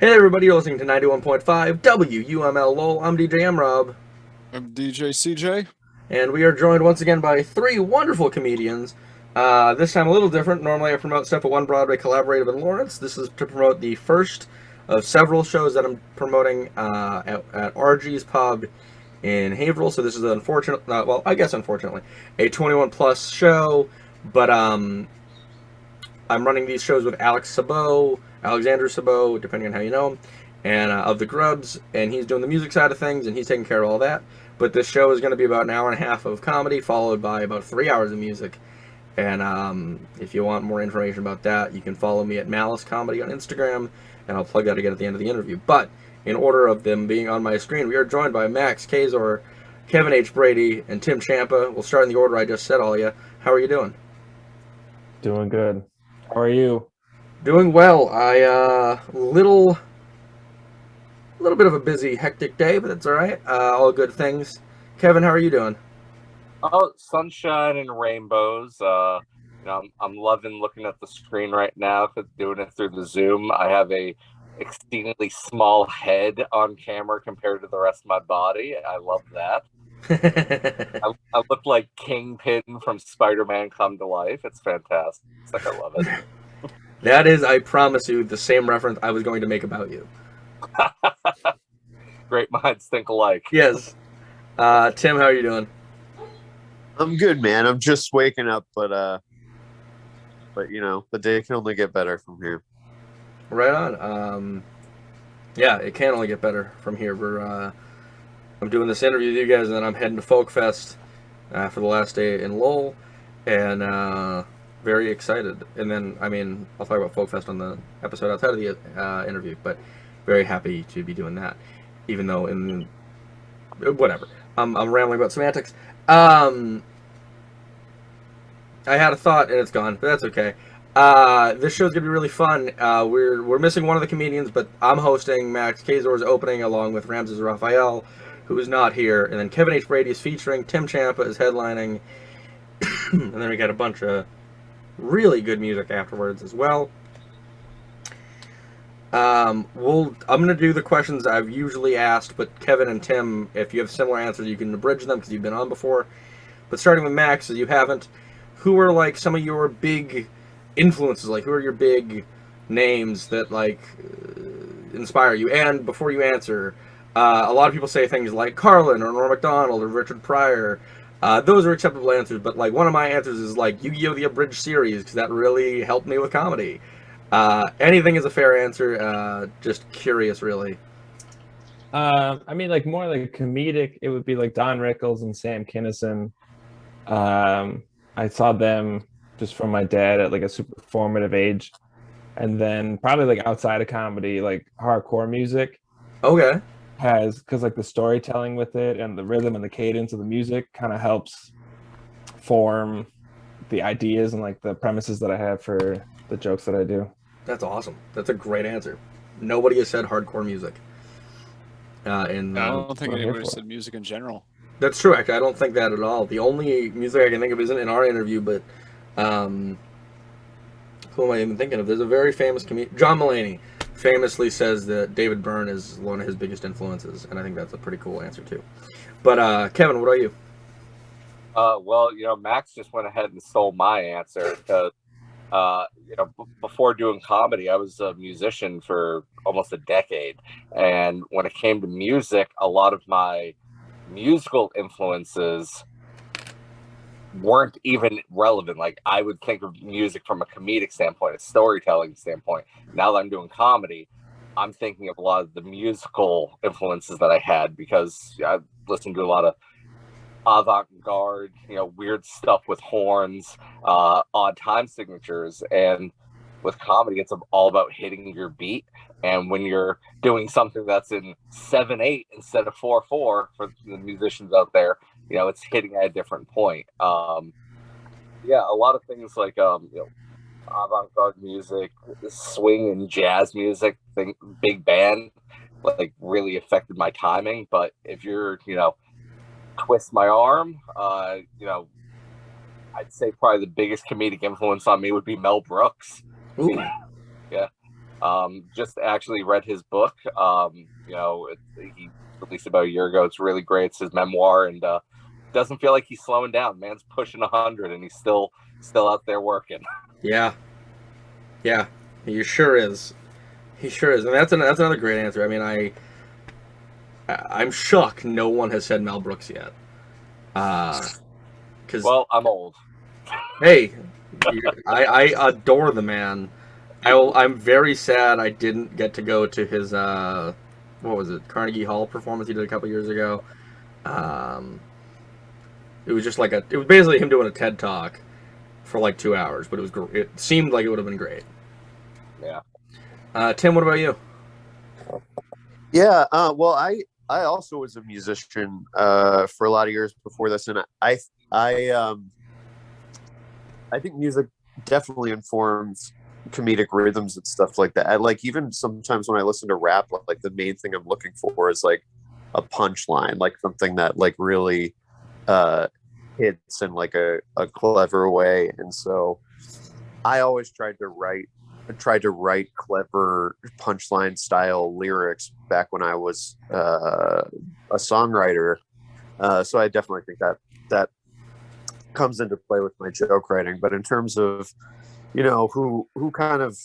Hey everybody, you're listening to 91.5 WUML LOL. I'm DJ Rob, I'm DJ CJ. and we are joined once again by three wonderful comedians. This time a little different. Normally I promote stuff at One Broadway Collaborative in Lawrence. This is to promote the first of several shows that I'm promoting at RG's Pub in Haverhill. So this is I guess unfortunately, a 21 plus show, but I'm running these shows with Alexander Sabot, depending on how you know him, and of the Grubs, and he's doing the music side of things, and he's taking care of all that. But this show is going to be about an hour and a half of comedy, followed by about 3 hours of music. And if you want more information about that, you can follow me at Malice Comedy on Instagram, and I'll plug that again at the end of the interview. But in order of them being on my screen, we are joined by Max Kaczor, Kevin H Brady, and Tim Ciampa. We'll start in the order I just said all you. How are you doing? Doing good. How are you? Doing well. Little bit of a busy, hectic day, but that's all right. All good things. Kevin, how are you doing? Oh, sunshine and rainbows. I'm loving looking at the screen right now because doing it through the Zoom. I have a exceedingly small head on camera compared to the rest of my body. I love that. I look like Kingpin from Spider-Man come to life. It's fantastic. I love it. That is, I promise you, the same reference I was going to make about you. Great minds think alike. Yes. Tim, how are you doing? I'm good, man. I'm just waking up, but you know, the day can only get better from here. Right on. Yeah, it can only get better from here. I'm doing this interview with you guys, and then I'm heading to Folk Fest for the last day in Lowell, and very excited. And then, I'll talk about Folk Fest on the episode outside of the interview, but very happy to be doing that, even though whatever. I'm rambling about semantics. I had a thought, and it's gone, but that's okay. This show's gonna be really fun. We're missing one of the comedians, but I'm hosting. Max Kaczor's opening along with Ramses Raphael, who is not here, and then Kevin H Brady is featuring. Tim Ciampa is headlining, and then we got a bunch of really good music afterwards as well. I'm gonna do the questions I've usually asked, but Kevin and Tim, if you have similar answers, you can abridge them because you've been on before. But starting with Max, as you haven't, who are like some of your big influences? Like, who are your big names that inspire you? And before you answer, a lot of people say things like Carlin or Norm Macdonald or Richard Pryor. Those are acceptable answers, but like one of my answers is like Yu-Gi-Oh! The Abridged series, because that really helped me with comedy. Anything is a fair answer. Just curious, really. Like more like comedic, it would be like Don Rickles and Sam Kinison. I saw them just from my dad at like a super formative age, and then probably like outside of comedy, like hardcore music. Okay. Because like the storytelling with it and the rhythm and the cadence of the music kind of helps form the ideas and like the premises that I have for the jokes that I do. That's awesome. That's a great answer. Nobody has said hardcore music. I don't think anybody said music in general. That's true, actually. I don't think that at all. The only music I can think of isn't in our interview, but who am I even thinking of? There's a very famous comedian, John Mulaney, famously says that David Byrne is one of his biggest influences, and I think that's a pretty cool answer too. But Kevin, what are you? Max just went ahead and stole my answer because before doing comedy, I was a musician for almost a decade, and when it came to music, a lot of my musical influences weren't even relevant. Like, I would think of music from a comedic standpoint, a storytelling standpoint. Now that I'm doing comedy, I'm thinking of a lot of the musical influences that I had because I listened to a lot of avant-garde, weird stuff with horns, odd time signatures, and with comedy, it's all about hitting your beat. And when you're doing something that's in 7/8 instead of 4/4 for the musicians out there, it's hitting at a different point. A lot of things like avant-garde music, swing and jazz music, big band, like really affected my timing. But if you're, twist my arm, I'd say probably the biggest comedic influence on me would be Mel Brooks. Ooh. Yeah. Just actually read his book. He released about a year ago. It's really great. It's his memoir, and doesn't feel like he's slowing down. Man's pushing 100, and he's still out there working. Yeah, he sure is. He sure is, and that's another great answer. I mean, I'm shocked no one has said Mel Brooks yet. Well, I'm old. Hey, I adore the man. I'm very sad I didn't get to go to his what was it, Carnegie Hall performance he did a couple years ago. It was just it was basically him doing a TED talk for like 2 hours, but it seemed like it would have been great. Yeah. Tim, what about you? Yeah. Well, I also was a musician for a lot of years before this, and I think music definitely informs comedic rhythms and stuff like that. Even sometimes when I listen to rap, like the main thing I'm looking for is like a punchline, like something that like really hits in like a clever way. And so I always tried to write clever punchline style lyrics back when I was a songwriter. So I definitely think that comes into play with my joke writing. But in terms of, who kind of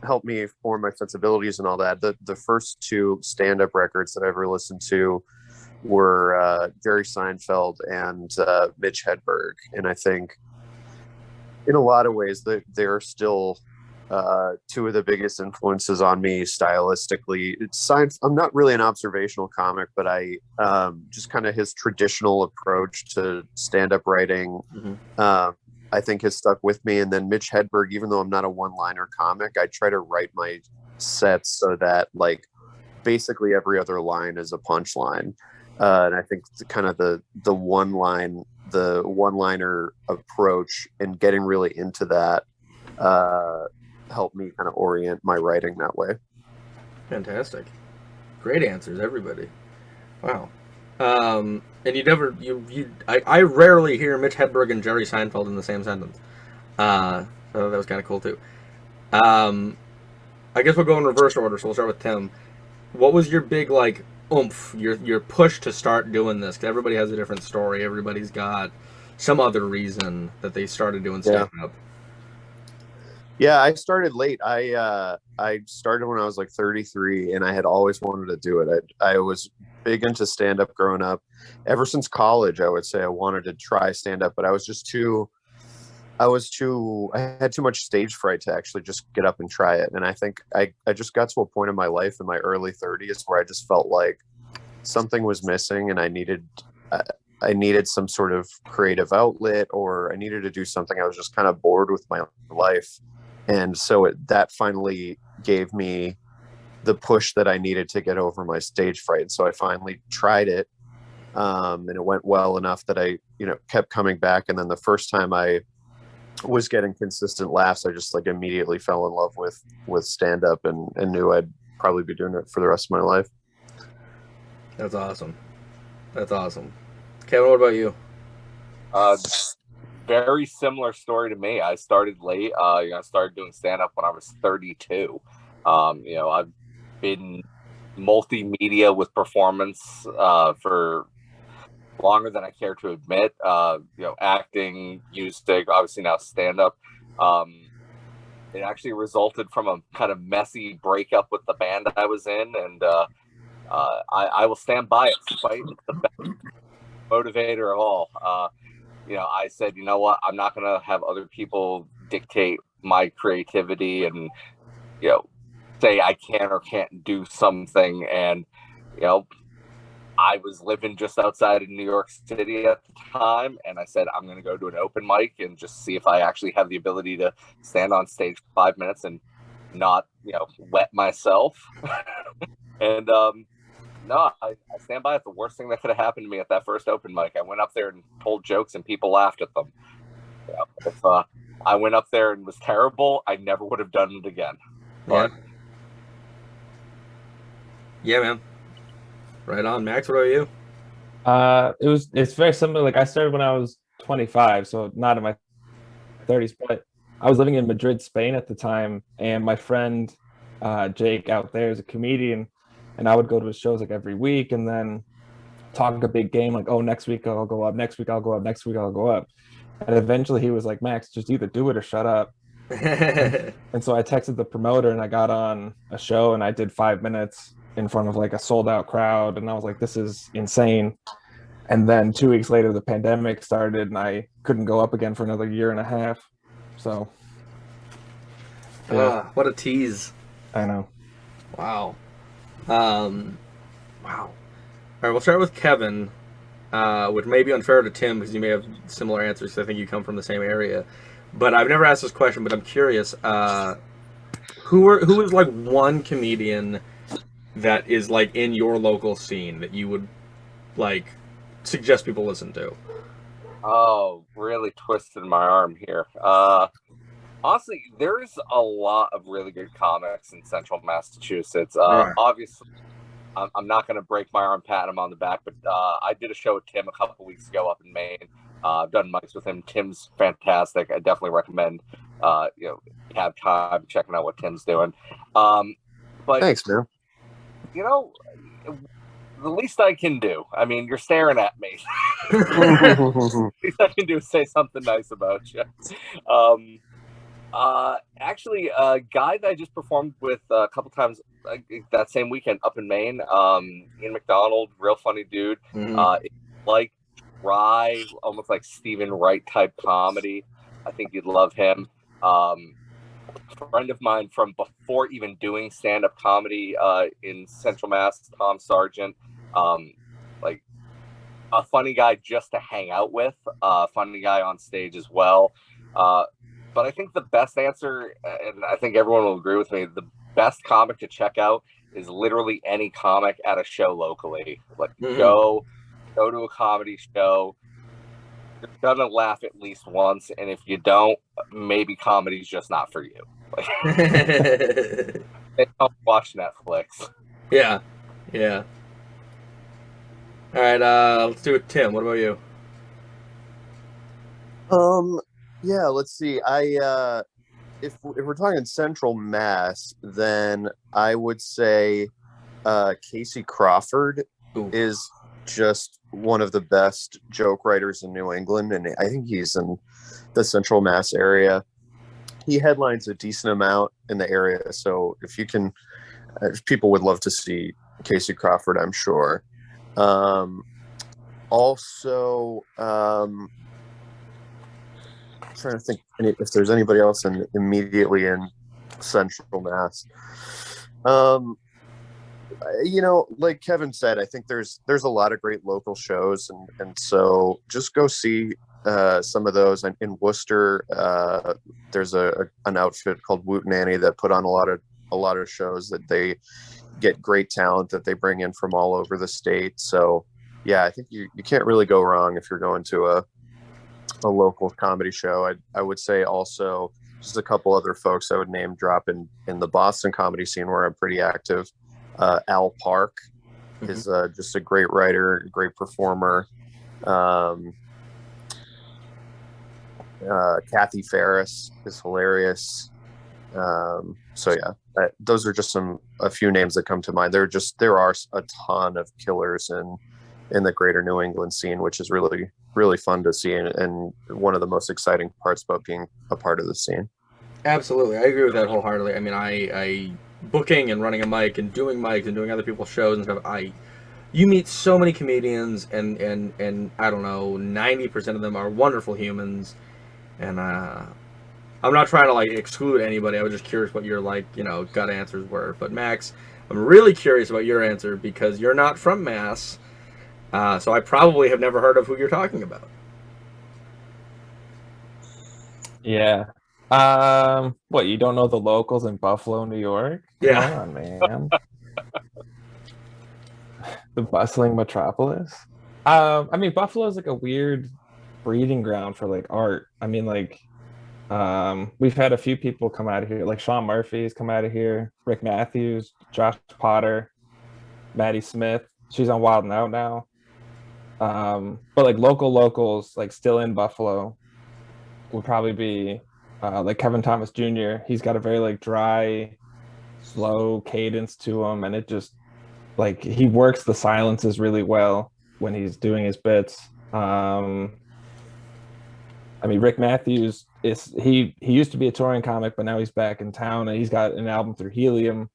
helped me form my sensibilities and all that, the first two stand-up records that I ever listened to were Jerry Seinfeld and Mitch Hedberg. And I think in a lot of ways they're still two of the biggest influences on me stylistically. I'm not really an observational comic, but I just kind of his traditional approach to stand-up writing, I think has stuck with me. And then Mitch Hedberg, even though I'm not a one-liner comic, I try to write my sets so that like basically every other line is a punchline. And I think the one-liner approach and getting really into that helped me kind of orient my writing that way. Fantastic. Great answers, everybody. Wow. And I rarely hear Mitch Hedberg and Jerry Seinfeld in the same sentence. So that was kind of cool too. I guess we'll go in reverse order, so we'll start with Tim. What was your big oomph, your push to start doing this? Because everybody has a different story. Everybody's got some other reason that they started doing stand-up. Yeah, I started late. I started when I was like 33, and I had always wanted to do it. I was big into stand-up growing up. Ever since college, I would say I wanted to try stand-up, but I had too much stage fright to actually just get up and try it. And I think I just got to a point in my life in my early 30s where I just felt like something was missing, and I needed some sort of creative outlet, or I needed to do something. I was just kind of bored with my life. And so that finally gave me the push that I needed to get over my stage fright. And so I finally tried it. And it went well enough that I, kept coming back. And then the first time I was getting consistent laughs, I just immediately fell in love with stand up and knew I'd probably be doing it for the rest of my life. That's awesome. Kevin, what about you? Very similar story to me. I started late. I started doing stand-up when I was 32. I've been multimedia with performance for longer than I care to admit. Acting, music, obviously now stand-up. It actually resulted from a kind of messy breakup with the band I was in, and I will stand by it. Fight is the best motivator of all. I said, you know what? I'm not going to have other people dictate my creativity and, say I can or can't do something. And, I was living just outside of New York City at the time. And I said, I'm going to go to an open mic and just see if I actually have the ability to stand on stage for 5 minutes and not, wet myself. And, no, I stand by it. The worst thing that could have happened to me at that first open mic, I went up there and told jokes and people laughed at them. If I went up there and was terrible, I never would have done it again. But yeah, man. Right on. Max, what about you? It's very similar. I started when I was 25, so not in my 30s, but I was living in Madrid, Spain at the time, and my friend Jake out there is a comedian, and I would go to his shows like every week, and then talk a big game like, oh, next week I'll go up, next week I'll go up, next week I'll go up. And eventually he was like, Max, just either do it or shut up. And so I texted the promoter and I got on a show and I did 5 minutes in front of like a sold out crowd. And I was like, this is insane. And then 2 weeks later, the pandemic started and I couldn't go up again for another year and a half. So. Yeah. What a tease. I know. Wow. Wow. All right, we'll start with Kevin, which may be unfair to Tim because you may have similar answers. I think you come from the same area. But I've never asked this question, but I'm curious. Who is like one comedian that is like in your local scene that you would like suggest people listen to? Oh, really twisted my arm here. Honestly, there's a lot of really good comics in Central Massachusetts. Right. Obviously, I'm not going to break my arm, pat him on the back, but I did a show with Tim a couple weeks ago up in Maine. I've done mics with him. Tim's fantastic. I definitely recommend, have time checking out what Tim's doing. But thanks, man. The least I can do. I mean, you're staring at me. The least I can do is say something nice about you. Actually, a guy that I just performed with a couple times that same weekend up in Maine, Ian McDonald, real funny dude. Like dry, almost like Stephen Wright type comedy. I think you'd love him. A friend of mine from before even doing stand-up comedy in Central Mass, Tom Sargent. Like a funny guy just to hang out with. Funny guy on stage as well. But I think the best answer, and I think everyone will agree with me, the best comic to check out is literally any comic at a show locally. Like go to a comedy show. You're gonna laugh at least once, and if you don't, maybe comedy's just not for you. Like, don't watch Netflix. Yeah. All right, let's do it. Tim, what about you? Yeah, let's see. If we're talking Central Mass, then I would say Casey Crawford is just one of the best joke writers in New England, and I think he's in the Central Mass area. He headlines a decent amount in the area, so if people would love to see Casey Crawford, I'm sure. Also, trying to think if there's anybody else immediately in Central Mass. Like Kevin said, I think there's a lot of great local shows, and so just go see some of those. In Worcester, there's an outfit called Woot Nanny that put on a lot of shows that they get great talent that they bring in from all over the state. So yeah, I think you can't really go wrong if you're going to a local comedy show. I would say also just a couple other folks I would name drop in the Boston comedy scene where I'm pretty active. Al Park is just a great writer, great performer. Kathy Ferris is hilarious. So yeah, those are just a few names that come to mind. There are a ton of killers in the greater New England scene, which is really, really fun to see, and one of the most exciting parts about being a part of the scene. Absolutely, I agree with that wholeheartedly. I mean, I booking and running a mic and doing mics and doing other people's shows and stuff. You meet so many comedians, and I don't know, 90% of them are wonderful humans, and I'm not trying to like exclude anybody. I was just curious what your gut answers were. But Max, I'm really curious about your answer because you're not from Mass. So I probably have never heard of who you're talking about. Yeah. What, you don't know the locals in Buffalo, New York? Yeah. Come on, man. The bustling metropolis. I mean, Buffalo is like a weird breeding ground for like art. I mean, like, we've had a few people come out of here, like Sean Murphy's come out of here, Rick Matthews, Josh Potter, Maddie Smith. She's on Wild 'N Out now. But like locals, like still in Buffalo, would probably be like Kevin Thomas Jr. He's got a very like dry, slow cadence to him, and it just like he works the silences really well when he's doing his bits. I mean, Rick Matthews is he used to be a touring comic, but now he's back in town, and he's got an album through Helium,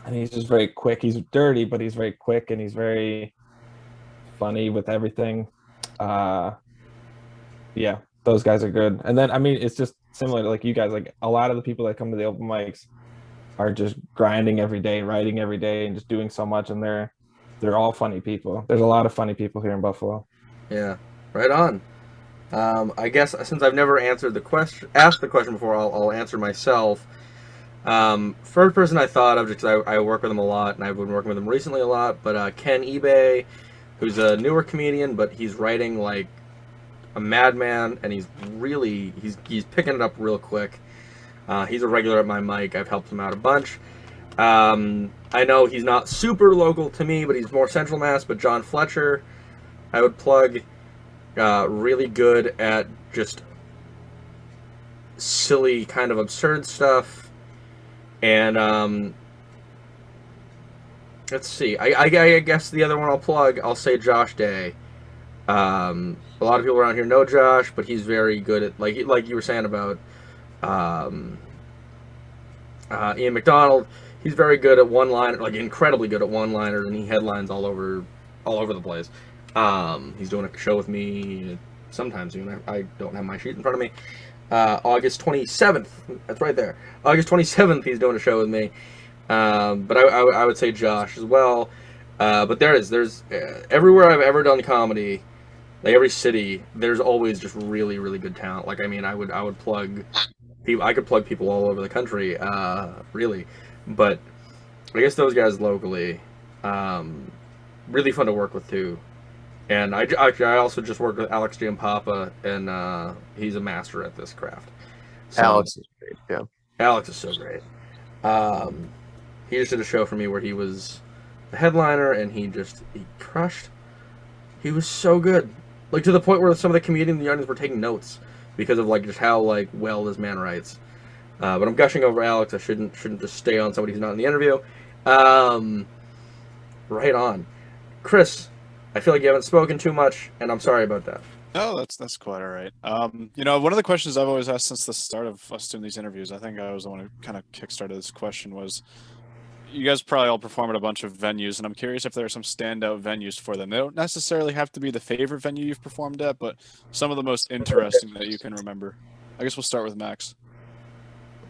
and he's just very quick. He's dirty, but he's very quick, and he's very funny with everything. Yeah, those guys are good. And then I mean, it's just similar to like you guys. Like a lot of the people that come to the open mics are just grinding every day, writing every day, and just doing so much, and they're all funny people. There's a lot of funny people here in Buffalo. Yeah, right on. I guess since I've never asked the question before, I'll answer myself. First person I thought of, just because I work with him a lot, and I've been working with him recently a lot, but Ken eBay, who's a newer comedian, but he's writing like a madman, and he's picking it up real quick. He's a regular at my mic. I've helped him out a bunch. I know he's not super local to me, but he's more Central Mass, but John Fletcher, I would plug. Really good at just silly, kind of absurd stuff. And let's see. I guess the other one I'll say Josh Day. A lot of people around here know Josh, but he's very good at like you were saying about Ian McDonald. He's very good at one-liner, like incredibly good at one-liners, and he headlines all over the place. He's doing a show with me sometime soon. I don't have my sheet in front of me. August 27th. That's right there. August 27th, he's doing a show with me. But I would say Josh as well. But there's everywhere I've ever done comedy, like every city, there's always just really, really good talent. Like, I mean, I would plug people. I could plug people all over the country, really. But I guess those guys locally, really fun to work with too. And I also just worked with Alex Ciampa, and he's a master at this craft. So, Alex is great. Yeah, Alex is so great. He just did a show for me where he was the headliner, and he crushed. He was so good, like to the point where some of the comedians in the audience were taking notes because of like just how like well this man writes. But I'm gushing over Alex. I shouldn't just stay on somebody who's not in the interview. Right on, Chris. I feel like you haven't spoken too much, and I'm sorry about that. No, that's quite all right. One of the questions I've always asked since the start of us doing these interviews, I think I was the one who kind of kickstarted this question, was you guys probably all perform at a bunch of venues, and I'm curious if there are some standout venues for them. They don't necessarily have to be the favorite venue you've performed at, but some of the most interesting that you can remember. I guess we'll start with Max.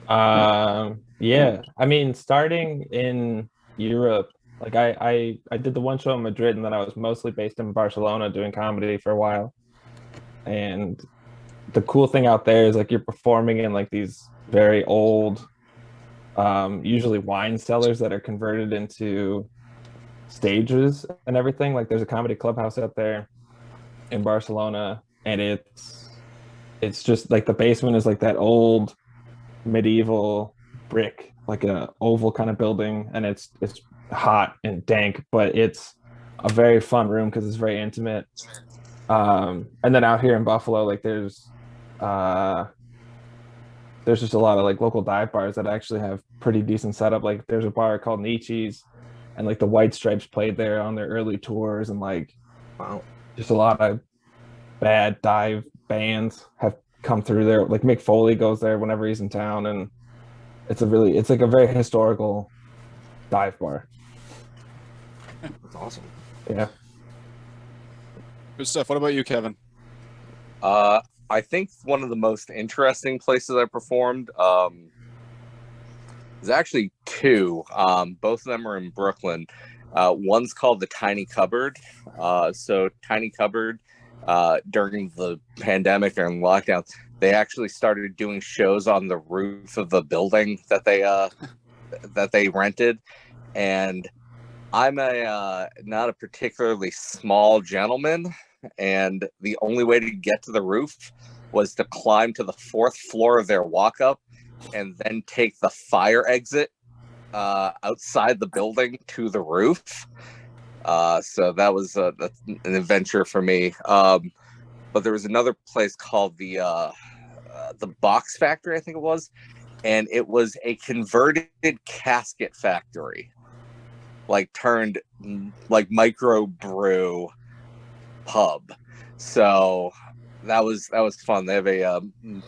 Yeah. I mean, starting in Europe, like I did the one show in Madrid, and then I was mostly based in Barcelona doing comedy for a while. And the cool thing out there is like you're performing in like these very old, usually wine cellars that are converted into stages and everything. Like there's a comedy clubhouse out there in Barcelona, and it's just like the basement is like that old medieval brick, like a oval kind of building, and it's hot and dank, but it's a very fun room because it's very intimate. And then out here in Buffalo, like there's just a lot of like local dive bars that actually have pretty decent setup. Like there's a bar called Nietzsche's, and like the White Stripes played there on their early tours, and like wow, just a lot of bad dive bands have come through there. Like Mick Foley goes there whenever he's in town, and it's like a very historical dive bar. That's awesome. Yeah. Good stuff. What about you, Kevin? I think one of the most interesting places I performed is actually two. Both of them are in Brooklyn. One's called the Tiny Cupboard. So Tiny Cupboard, during the pandemic and lockdown, they actually started doing shows on the roof of the building that they rented. And I'm not a particularly small gentleman, and the only way to get to the roof was to climb to the 4th floor of their walk-up and then take the fire exit outside the building to the roof. So that was an adventure for me. But there was another place called the the Box Factory, I think it was, and it was a converted casket factory, like turned like micro brew pub. So that was fun. They have a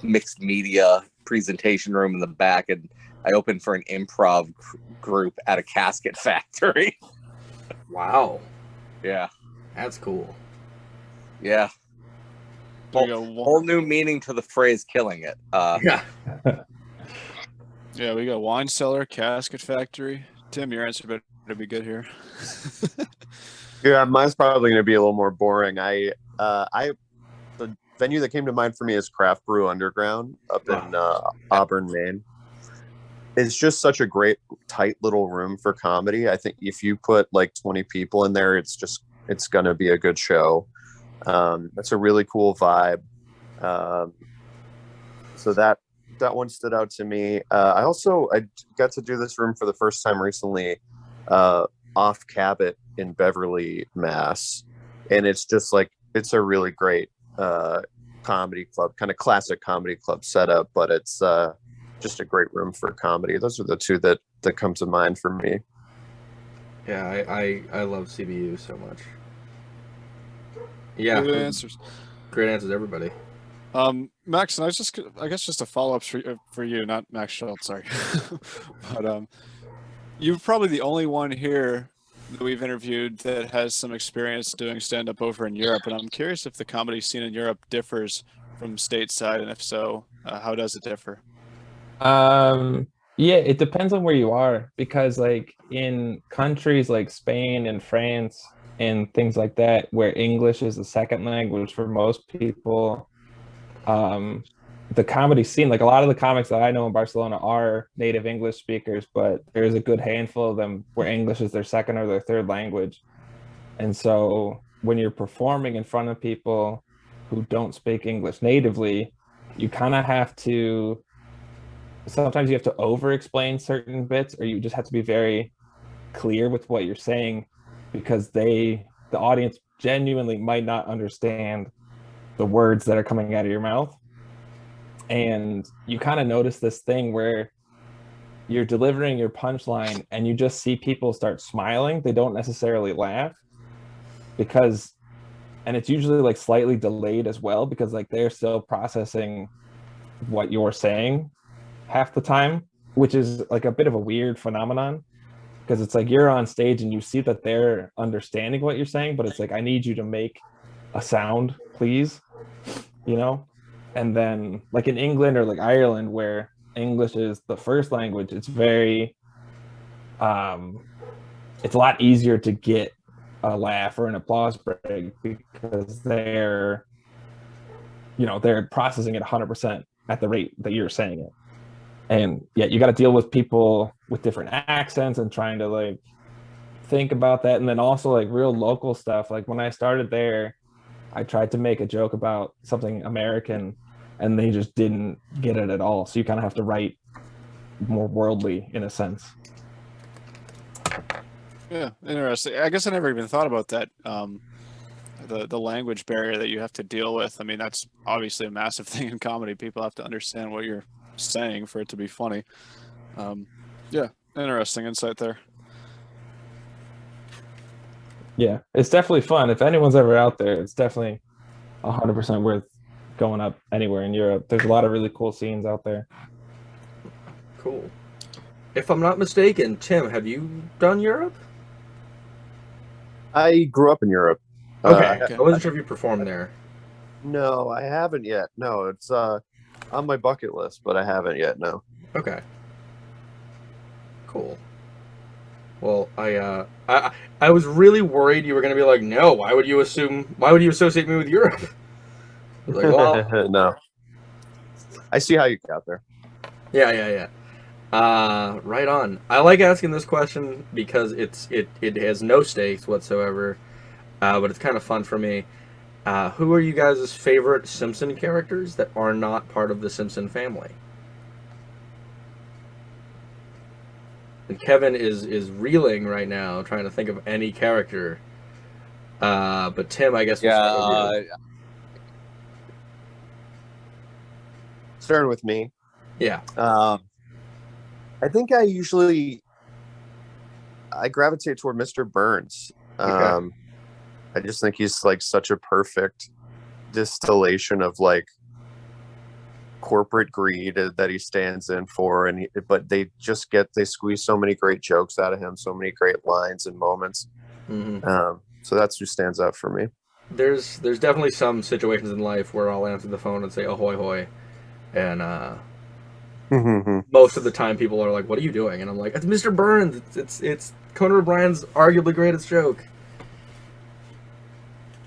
mixed media presentation room in the back, and I opened for an improv group at a casket factory. Wow. Yeah. That's cool. Yeah. Whole new meaning to the phrase "killing it." Yeah. Yeah, we got wine cellar, casket factory. Tim, your answer better be good here. Yeah, mine's probably going to be a little more boring. The venue that came to mind for me is Craft Brew Underground up in Auburn, Maine. It's just such a great, tight little room for comedy. I think if you put like 20 people in there, it's going to be a good show. That's a really cool vibe. So that one stood out to me. I got to do this room for the first time recently, off Cabot in Beverly, Mass. And it's just like, it's a really great comedy club, kind of classic comedy club setup, but it's just a great room for comedy. Those are the two that come to mind for me. Yeah, I love CBU so much. Yeah. Good answers. Great answers, everybody. Max, and I guess just a follow-up for you, not Max Schultz, sorry. But you're probably the only one here that we've interviewed that has some experience doing stand-up over in Europe, and I'm curious if the comedy scene in Europe differs from stateside, and if so, how does it differ? Yeah, it depends on where you are, because like in countries like Spain and France and things like that, where English is the second language for most people, the comedy scene, like a lot of the comics that I know in Barcelona are native English speakers, but there's a good handful of them where English is their second or their third language. And so when you're performing in front of people who don't speak English natively, you kind of have to, sometimes you have to over explain certain bits, or you just have to be very clear with what you're saying, because the audience genuinely might not understand the words that are coming out of your mouth. And you kind of notice this thing where you're delivering your punchline and you just see people start smiling. They don't necessarily laugh, because, and it's usually like slightly delayed as well, because like they're still processing what you're saying half the time, which is like a bit of a weird phenomenon, because it's like you're on stage and you see that they're understanding what you're saying, but it's like, I need you to make a sound, please, you know? And then like in England or like Ireland, where English is the first language, it's very it's a lot easier to get a laugh or an applause break, because they're processing it 100% at the rate that you're saying it. And yeah, you got to deal with people with different accents and trying to like think about that. And then also like real local stuff. Like when I started there, I tried to make a joke about something American and they just didn't get it at all. So you kind of have to write more worldly in a sense. Yeah, interesting. I guess I never even thought about that. The language barrier that you have to deal with. I mean, that's obviously a massive thing in comedy. People have to understand what you're saying for it to be funny. Yeah, interesting insight there. Yeah, it's definitely fun. If anyone's ever out there, it's definitely 100% worth going up anywhere in Europe. There's a lot of really cool scenes out there. Cool. If I'm not mistaken, Tim, have you done Europe? I grew up in Europe. Okay. I wasn't sure if you performed there. No, I haven't yet. No, it's on my bucket list, but I haven't yet. No. Okay. Cool. Well, I was really worried you were going to be like, no, why would you associate me with Europe? I was like, well, no. I see how you got there. Yeah. Right on. I like asking this question because it has no stakes whatsoever, but it's kind of fun for me. Who are you guys' favorite Simpson characters that are not part of the Simpson family? And Kevin is reeling right now, trying to think of any character. But Tim, I guess we'll start with you. starting with me. Yeah. I think I gravitate toward Mr. Burns. Okay. I just think he's like such a perfect distillation of like corporate greed that he stands in for, but they squeeze so many great jokes out of him, so many great lines and moments. So that's who stands out for me. There's definitely some situations in life where I'll answer the phone and say ahoy hoy, and most of the time people are like, "What are you doing?" And I'm like, "It's Mr. Burns. It's Conan O'Brien's arguably greatest joke."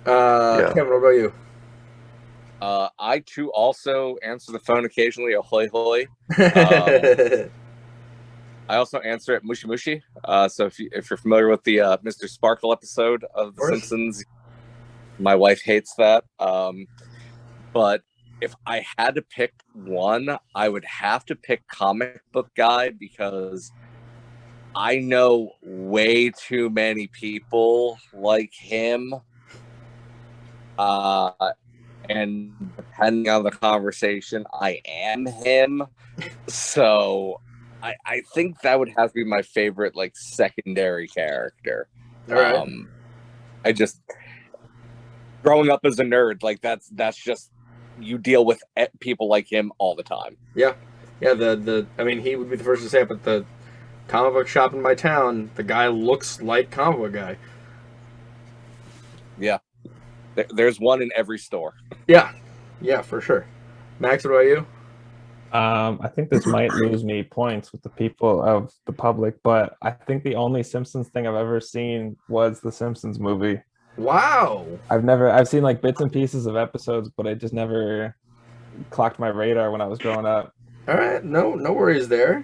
Kevin, what about you? I too also answer the phone occasionally, ahoy hoy. I also answer it mushi mushi. So if you're familiar with the Mr. Sparkle episode of The Simpsons, my wife hates that. But if I had to pick one, I would have to pick comic book guy, because I know way too many people like him. And depending on the conversation, I am him. So I think that would have to be my favorite, like, secondary character. All right. I just, growing up as a nerd, like that's just, you deal with people like him all the time. Yeah. I mean, he would be the first to say it, but the comic book shop in my town, the guy looks like comic book guy. Yeah. There's one in every store. Yeah, for sure. Max, what about you? I think this might lose me points with the people of the public, but I think the only Simpsons thing I've ever seen was the Simpsons movie. Wow. I've seen like bits and pieces of episodes, but it just never clocked my radar when I was growing up. All right, no worries there.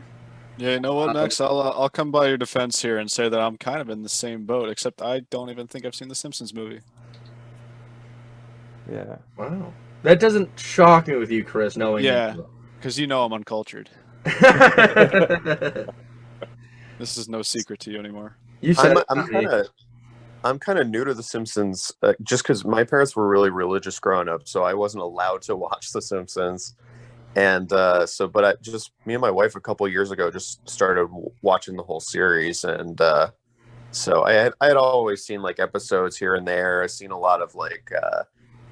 Yeah, you know what, Max? I'll come by your defense here and say that I'm kind of in the same boat, except I don't even think I've seen the Simpsons movie. Yeah. Wow. That doesn't shock me with you, Chris, knowing. Yeah, because you know I'm uncultured. This is no secret to you anymore. You said I'm kind of new to The Simpsons, just because my parents were really religious growing up, so I wasn't allowed to watch The Simpsons. And me and my wife a couple of years ago just started watching the whole series, and so I had always seen like episodes here and there. I've seen a lot of like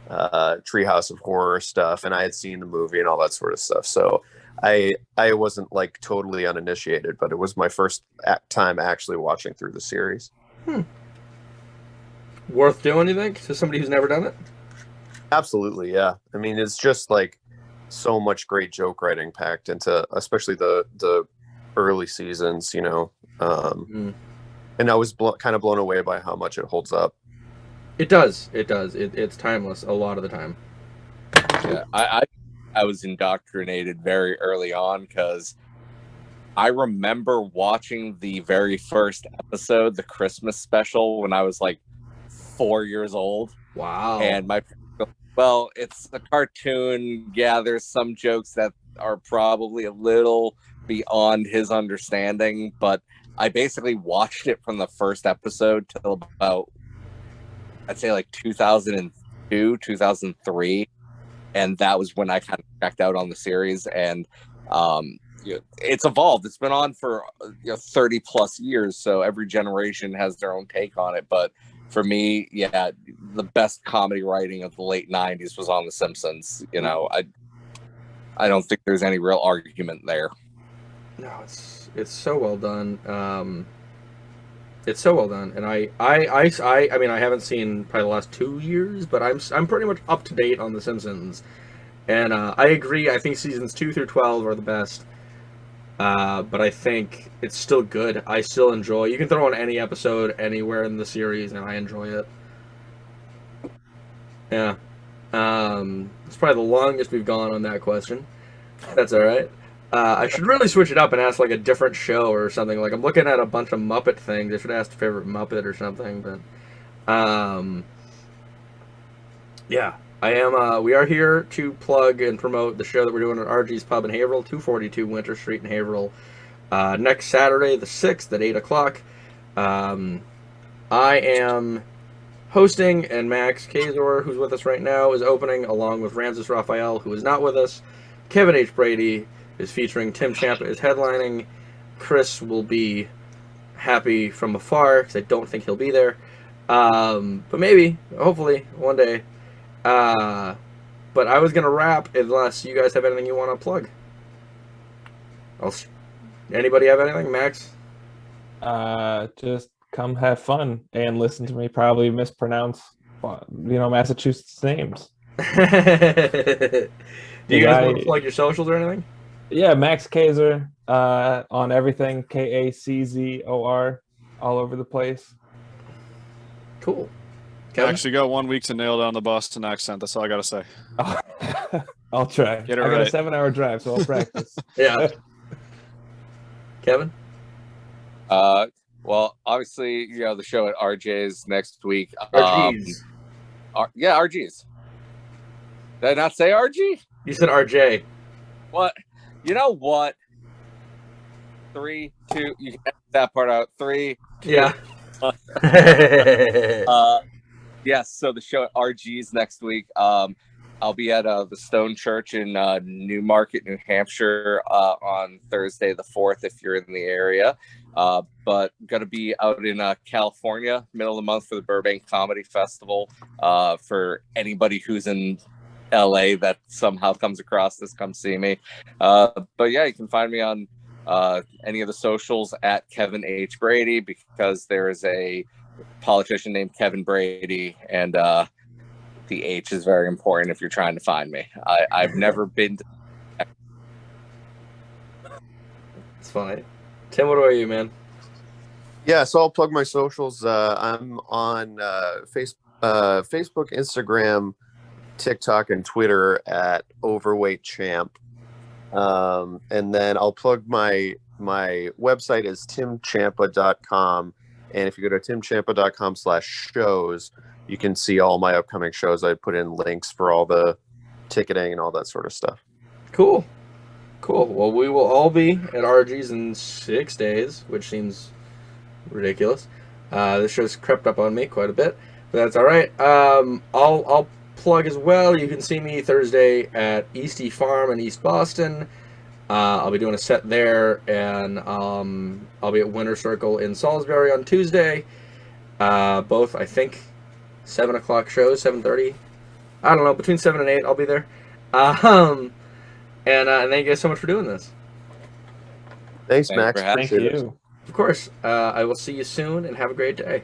Treehouse of Horror stuff, and I had seen the movie and all that sort of stuff. So I wasn't like totally uninitiated, but it was my first time actually watching through the series. Worth doing, you think, to somebody who's never done it? Absolutely, yeah. I mean, it's just like so much great joke writing packed into, especially the early seasons, you know. And I was kind of blown away by how much it holds up. It does. It's timeless a lot of the time. Yeah, I was indoctrinated very early on, because I remember watching the very first episode, the Christmas special, when I was like 4 years old. Wow. And well, it's a cartoon. Yeah, there's some jokes that are probably a little beyond his understanding, but I basically watched it from the first episode till about, I'd say like 2002, 2003. And that was when I kind of checked out on the series. And it's evolved. It's been on for 30 plus years. So every generation has their own take on it. But for me, yeah, the best comedy writing of the late 90s was on The Simpsons. You know, I don't think there's any real argument there. No, it's so well done. It's so well done, and I mean, I haven't seen probably the last 2 years, but I'm pretty much up to date on The Simpsons, and I agree. I think seasons 2 through 12 are the best, but I think it's still good. I still enjoy. You can throw on any episode anywhere in the series, and I enjoy it. Yeah, it's probably the longest we've gone on that question. That's all right. I should really switch it up and ask like a different show or something. Like I'm looking at a bunch of Muppet things. I should ask the favorite Muppet or something. But yeah, I am. We are here to plug and promote the show that we're doing at RG's Pub in Haverhill, 242 Winter Street in Haverhill, next Saturday the 6th at 8 o'clock. I am hosting, and Max Kaczor, who's with us right now, is opening along with Ramses Raphael, who is not with us. Kevin H. Brady is featuring Tim Ciampa is headlining. Chris will be happy from afar because I don't think he'll be there. But maybe, hopefully, one day. But I was going to wrap unless you guys have anything you want to plug. Anybody have anything? Max? Just come have fun and listen to me probably mispronounce, Massachusetts names. Do you guys want to plug your socials or anything? Yeah, Max Kaczor on everything, Kaczor, all over the place. Cool. I actually got 1 week to nail down the Boston accent. That's all I got to say. I'll try. Get it I got right. a 7-hour drive, so I'll practice. Yeah. Kevin? Well, obviously, the show at RJ's next week. RG's. Yeah, RG's. Did I not say RG? You said RJ. What? You know what? 3, 2. You can edit that part out. 3, 2. Yeah. Yes. So the show at RG's next week. I'll be at the Stone Church in Newmarket, New Hampshire, on Thursday the 4th, if you're in the area. But going to be out in California, middle of the month, for the Burbank Comedy Festival. For anybody who's in LA that somehow comes across this, come see me. But yeah, you can find me on any of the socials at Kevin H. Brady, because there is a politician named Kevin Brady, and the H is very important if you're trying to find me. I've never been to... It's funny. Tim, what about you, man? Yeah, so I'll plug my socials. I'm on Facebook, Instagram, TikTok, and Twitter at Overweight Champ. And then I'll plug my website is timciampa.com. And if you go to timciampa.com/shows, you can see all my upcoming shows. I put in links for all the ticketing and all that sort of stuff. Cool. Well, we will all be at RG's in 6 days, which seems ridiculous. This show's crept up on me quite a bit, but that's all right. I'll plug as well. You can see me Thursday at Eastie Farm in East Boston. I'll be doing a set there, and I'll be at Winter Circle in Salisbury on Tuesday. Both, I think, 7 o'clock shows, 7:30. I don't know, between 7 and 8, I'll be there. And thank you guys so much for doing this. Thanks, Max. for having Thank you. Of course. I will see you soon, and have a great day.